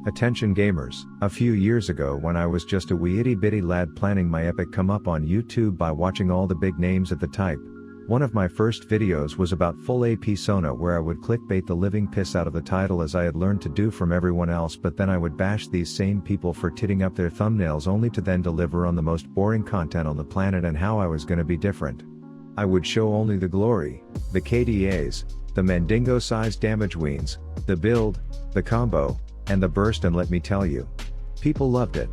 Attention gamers, a few years ago when I was just a wee itty bitty lad planning my epic come up on YouTube by watching all the big names at the type, one of my first videos was about full AP Sona where I would clickbait the living piss out of the title as I had learned to do from everyone else, but then I would bash these same people for titting up their thumbnails only to then deliver on the most boring content on the planet and how I was gonna be different. I would show only the glory, the KDAs, the Mandingo-sized damage weens, the build, the combo, and the burst, and let me tell you, people loved it.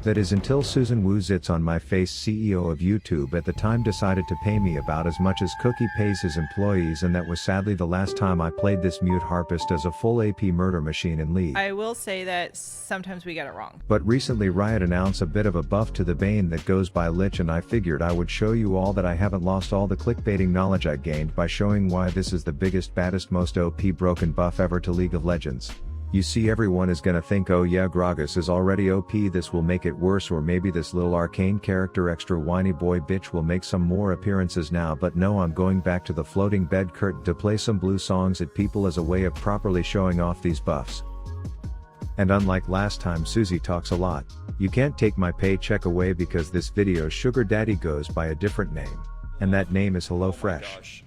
That is until Susan Wu Zits on my face, CEO of YouTube at the time, decided to pay me about as much as Cookie pays his employees, and that was sadly the last time I played this mute harpist as a full AP murder machine in League. I will say that sometimes we get it wrong. But recently Riot announced a bit of a buff to the Bane that goes by Lich, and I figured I would show you all that I haven't lost all the clickbaiting knowledge I gained by showing why this is the biggest, baddest, most OP broken buff ever to League of Legends. You see, everyone is gonna think, oh yeah, Gragas is already OP, this will make it worse, or maybe this little arcane character extra whiny boy bitch will make some more appearances now, but no, I'm going back to the floating bed curtain to play some blue songs at people as a way of properly showing off these buffs. And unlike last time Susie talks a lot, you can't take my paycheck away because this video's sugar daddy goes by a different name. And that name is HelloFresh.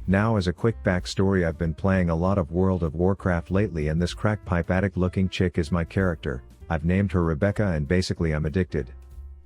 Now, as a quick backstory, I've been playing a lot of World of Warcraft lately, and this crackpipe addict looking chick is my character. I've named her Rebecca, and basically I'm addicted.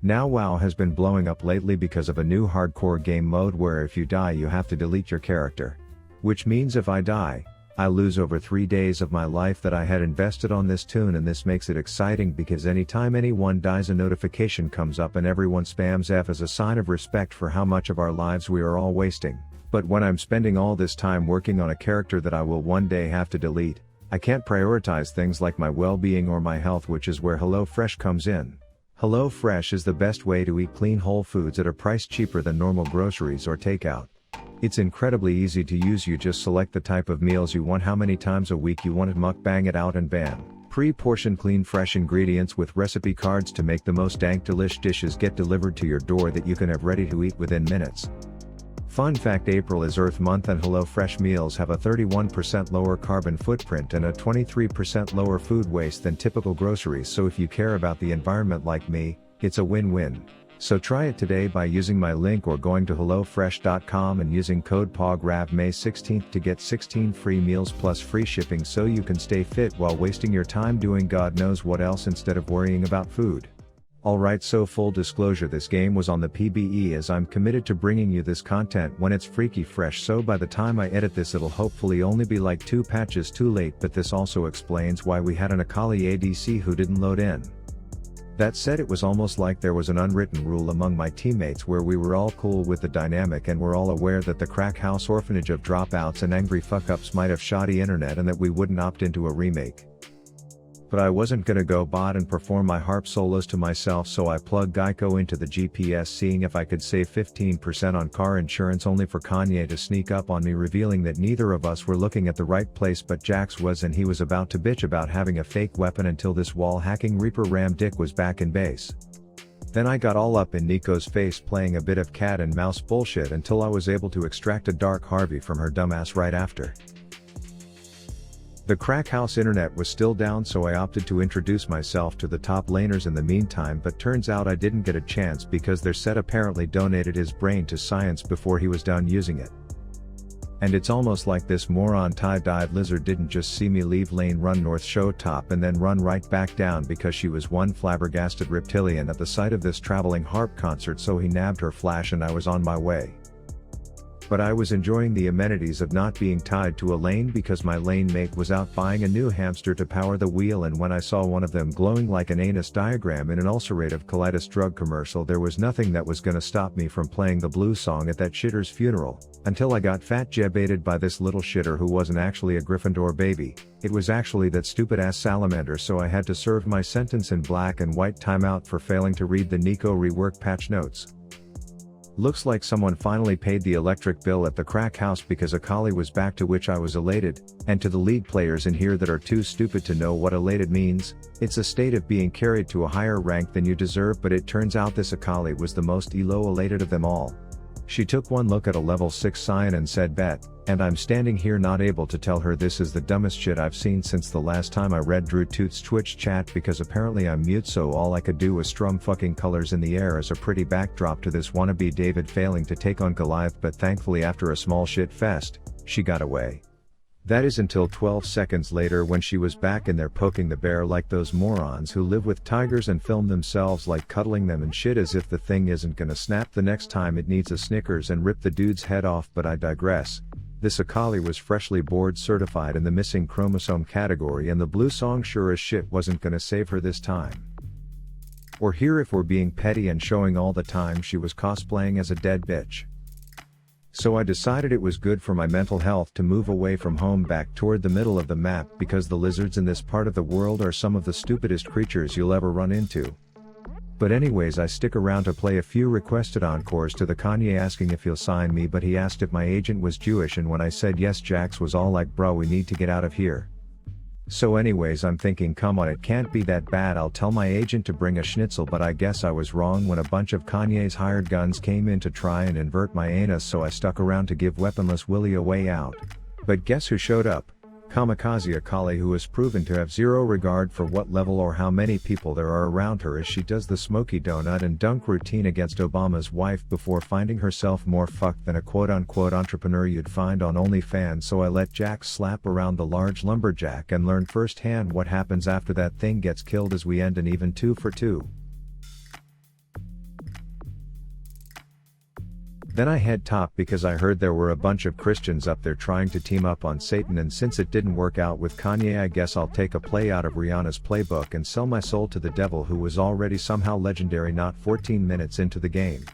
Now WoW has been blowing up lately because of a new hardcore game mode where if you die you have to delete your character. Which means if I die, I lose over 3 days of my life that I had invested on this tune, and this makes it exciting because anytime anyone dies a notification comes up and everyone spams F as a sign of respect for how much of our lives we are all wasting. But when I'm spending all this time working on a character that I will one day have to delete, I can't prioritize things like my well-being or my health, which is where HelloFresh comes in. HelloFresh is the best way to eat clean whole foods at a price cheaper than normal groceries or takeout. It's incredibly easy to use. You just select the type of meals you want, how many times a week you want it, mukbang it out, and bam. Pre-portioned clean fresh ingredients with recipe cards to make the most dank delish dishes get delivered to your door that you can have ready to eat within minutes. Fun fact: April is Earth Month and HelloFresh meals have a 31% lower carbon footprint and a 23% lower food waste than typical groceries, so if you care about the environment like me, it's a win-win. So try it today by using my link or going to hellofresh.com and using code POGRAV May 16th to get 16 free meals plus free shipping, so you can stay fit while wasting your time doing God knows what else instead of worrying about food. Alright, so full disclosure, this game was on the PBE as I'm committed to bringing you this content when it's freaky fresh, so by the time I edit this it'll hopefully only be like 2 patches too late, but this also explains why we had an Akali ADC who didn't load in. That said, it was almost like there was an unwritten rule among my teammates where we were all cool with the dynamic and we're all aware that the crack house orphanage of dropouts and angry fuck-ups might have shoddy internet and that we wouldn't opt into a remake. But I wasn't gonna go bot and perform my harp solos to myself, so I plugged Geico into the GPS seeing if I could save 15% on car insurance, only for Kanye to sneak up on me revealing that neither of us were looking at the right place but Jax was, and he was about to bitch about having a fake weapon until this wall hacking Reaper Ram dick was back in base. Then I got all up in Nico's face playing a bit of cat and mouse bullshit until I was able to extract a Dark Harvey from her dumbass right after. The crack house internet was still down, so I opted to introduce myself to the top laners in the meantime, but turns out I didn't get a chance because their set apparently donated his brain to science before he was done using it. And it's almost like this moron tie-dyed lizard didn't just see me leave lane, run north, show top, and then run right back down because she was one flabbergasted reptilian at the sight of this traveling harp concert, so he nabbed her flash and I was on my way. But I was enjoying the amenities of not being tied to a lane because my lane mate was out buying a new hamster to power the wheel, and when I saw one of them glowing like an anus diagram in an ulcerative colitis drug commercial, there was nothing that was gonna stop me from playing the blues song at that shitter's funeral, until I got fat jebaited by this little shitter who wasn't actually a Gryffindor baby, it was actually that stupid ass salamander, so I had to serve my sentence in black and white timeout for failing to read the Nico rework patch notes. Looks like someone finally paid the electric bill at the crack house because Akali was back, to which I was elated, and to the League players in here that are too stupid to know what elated means, it's a state of being carried to a higher rank than you deserve, but it turns out this Akali was the most elo elated of them all. She took one look at a level 6 Scion and said bet, And I'm standing here not able to tell her this is the dumbest shit I've seen since the last time I read Drew Toot's Twitch chat, because apparently I'm mute, so all I could do was strum fucking colors in the air as a pretty backdrop to this wannabe David failing to take on Goliath, but thankfully after a small shit fest, she got away. That is until 12 seconds later when she was back in there poking the bear like those morons who live with tigers and film themselves like cuddling them and shit, as if the thing isn't gonna snap the next time it needs a Snickers and rip the dude's head off. But I digress. This Akali was freshly board certified in the missing chromosome category, and the blue song sure as shit wasn't gonna save her this time. Or here, if we're being petty and showing all the time she was cosplaying as a dead bitch. So I decided it was good for my mental health to move away from home back toward the middle of the map, because the lizards in this part of the world are some of the stupidest creatures you'll ever run into. But anyways, I stick around to play a few requested encores to the Kanye asking if he'll sign me, but he asked if my agent was Jewish, and when I said yes, Jax was all like, bro, we need to get out of here. So anyways, I'm thinking, come on, it can't be that bad, I'll tell my agent to bring a schnitzel, but I guess I was wrong when a bunch of Kanye's hired guns came in to try and invert my anus, so I stuck around to give weaponless Willie a way out. But guess who showed up? Kamikaze Akali, who has proven to have zero regard for what level or how many people there are around her, as she does the smoky donut and dunk routine against Obama's wife before finding herself more fucked than a quote-unquote entrepreneur you'd find on OnlyFans. So I let Jax slap around the large lumberjack and learn firsthand what happens after that thing gets killed, as we end an even 2 for 2. Then I head top because I heard there were a bunch of Christians up there trying to team up on Satan, and since it didn't work out with Kanye, I guess I'll take a play out of Rihanna's playbook and sell my soul to the devil, who was already somehow legendary not 14 minutes into the game.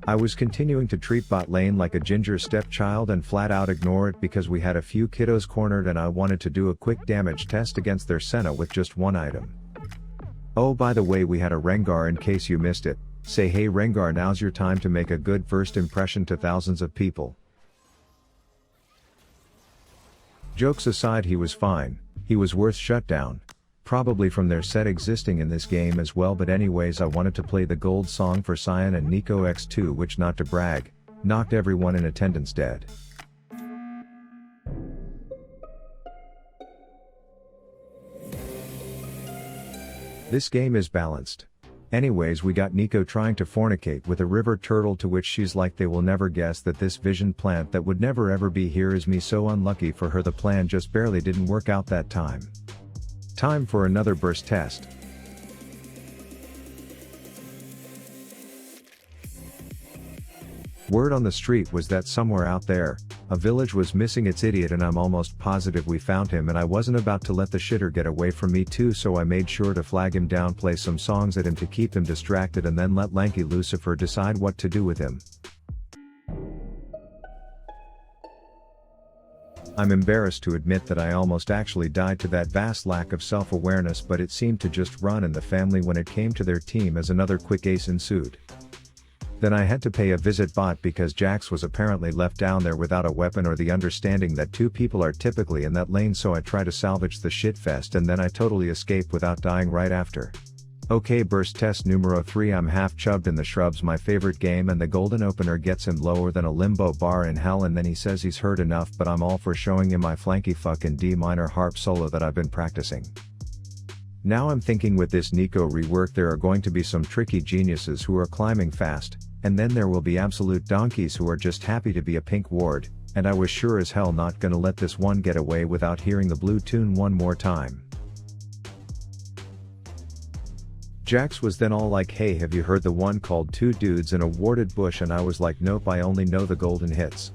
I was continuing to treat bot lane like a ginger stepchild and flat out ignore it because we had a few kiddos cornered and I wanted to do a quick damage test against their Senna with just one item. Oh, by the way, we had a Rengar in case you missed it. Say hey Rengar, now's your time to make a good first impression to thousands of people. Jokes aside, he was fine, he was worth shutdown. Probably from their set existing in this game as well, but anyways, I wanted to play the gold song for Cyan and Nico X2, which, not to brag, knocked everyone in attendance dead. This game is balanced. Anyways, we got Nico trying to fornicate with a river turtle, to which she's like, they will never guess that this vision plant that would never ever be here is me. So unlucky for her, the plan just barely didn't work out that time. Time for another burst test. Word on the street was that somewhere out there, a village was missing its idiot, and I'm almost positive we found him, and I wasn't about to let the shitter get away from me too, so I made sure to flag him down, play some songs at him to keep him distracted, and then let lanky Lucifer decide what to do with him. I'm embarrassed to admit that I almost actually died to that vast lack of self-awareness, but it seemed to just run in the family when it came to their team, as another quick ace ensued. Then I had to pay a visit bot because Jax was apparently left down there without a weapon or the understanding that 2 people are typically in that lane, so I try to salvage the shitfest and then I totally escape without dying right after. Okay, burst test numero 3. I'm half chubbed in the shrubs, my favorite game, and the golden opener gets him lower than a limbo bar in hell, and then he says he's heard enough, but I'm all for showing him my flanky fucking D minor harp solo that I've been practicing. Now I'm thinking, with this Nico rework there are going to be some tricky geniuses who are climbing fast, and then there will be absolute donkeys who are just happy to be a pink ward, and I was sure as hell not gonna let this one get away without hearing the blue tune one more time. Jax was then all like, hey, have you heard the one called 2 Dudes in a Warded Bush? And I was like, nope, I only know the golden hits.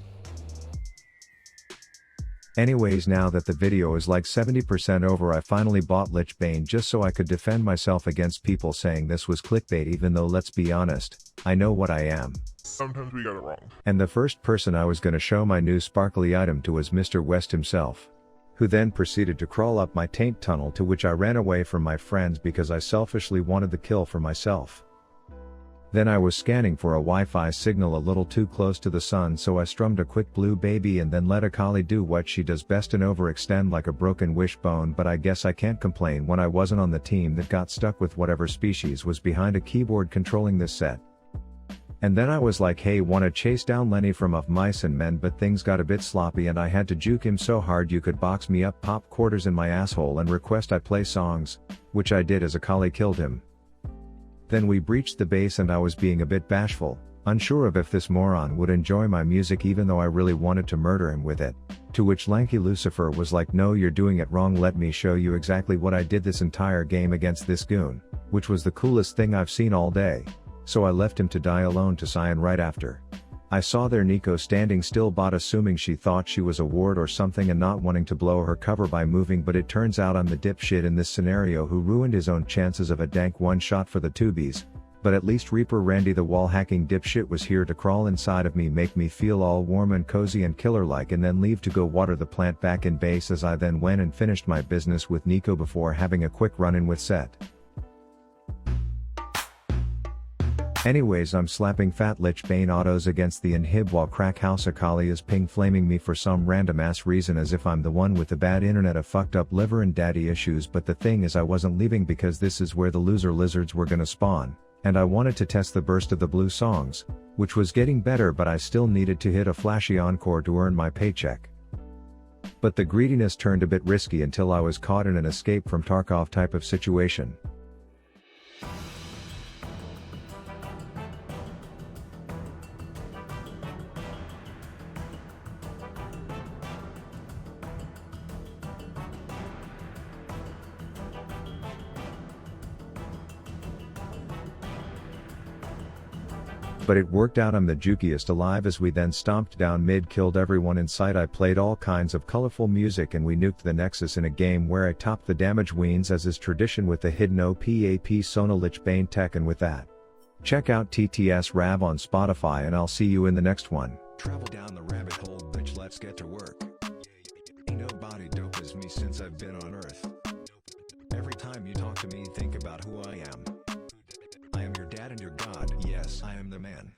Anyways, now that the video is like 70% over, I finally bought Lich Bane just so I could defend myself against people saying this was clickbait, even though, let's be honest, I know what I am. Sometimes we got it wrong. And the first person I was gonna show my new sparkly item to was Mr. West himself, who then proceeded to crawl up my taint tunnel, to which I ran away from my friends because I selfishly wanted the kill for myself. Then I was scanning for a Wi-Fi signal a little too close to the sun, so I strummed a quick blue baby and then let Akali do what she does best and overextend like a broken wishbone, but I guess I can't complain when I wasn't on the team that got stuck with whatever species was behind a keyboard controlling this set. And then I was like, hey, wanna chase down Lenny from Of Mice and Men, but things got a bit sloppy and I had to juke him so hard you could box me up, pop quarters in my asshole and request I play songs, which I did as a collie killed him. Then we breached the base and I was being a bit bashful, unsure of if this moron would enjoy my music even though I really wanted to murder him with it. To which Lanky Lucifer was like, no, you're doing it wrong, let me show you exactly what I did this entire game against this goon, which was the coolest thing I've seen all day. So I left him to die alone to Cyan right after. I saw their Nico standing still bot assuming she thought she was a ward or something and not wanting to blow her cover by moving, but it turns out I'm the dipshit in this scenario who ruined his own chances of a dank one shot for the tubies. But at least Reaper Randy the wall hacking dipshit was here to crawl inside of me, make me feel all warm and cozy and killer like, and then leave to go water the plant back in base, as I then went and finished my business with Nico before having a quick run in with Set. Anyways, I'm slapping Fat Lich Bane autos against the inhib while Crack House Akali is ping flaming me for some random ass reason as if I'm the one with the bad internet, a fucked up liver and daddy issues, but the thing is I wasn't leaving because this is where the loser lizards were gonna spawn, and I wanted to test the burst of the blue songs, which was getting better, but I still needed to hit a flashy encore to earn my paycheck. But the greediness turned a bit risky until I was caught in an escape from Tarkov type of situation. But it worked out, I'm the jukiest alive as we then stomped down mid, killed everyone in sight. I played all kinds of colorful music and we nuked the Nexus in a game where I topped the damage weens as is tradition with the hidden OPAP Sona Lich Bane tech, and with that, check out TTS Rav on Spotify and I'll see you in the next one. Travel down the rabbit hole, bitch, let's get to work. Ain't nobody dope as me since I've been on earth. Every time you talk to me, think about who I am. I am your dad and your god, yes, I am the man.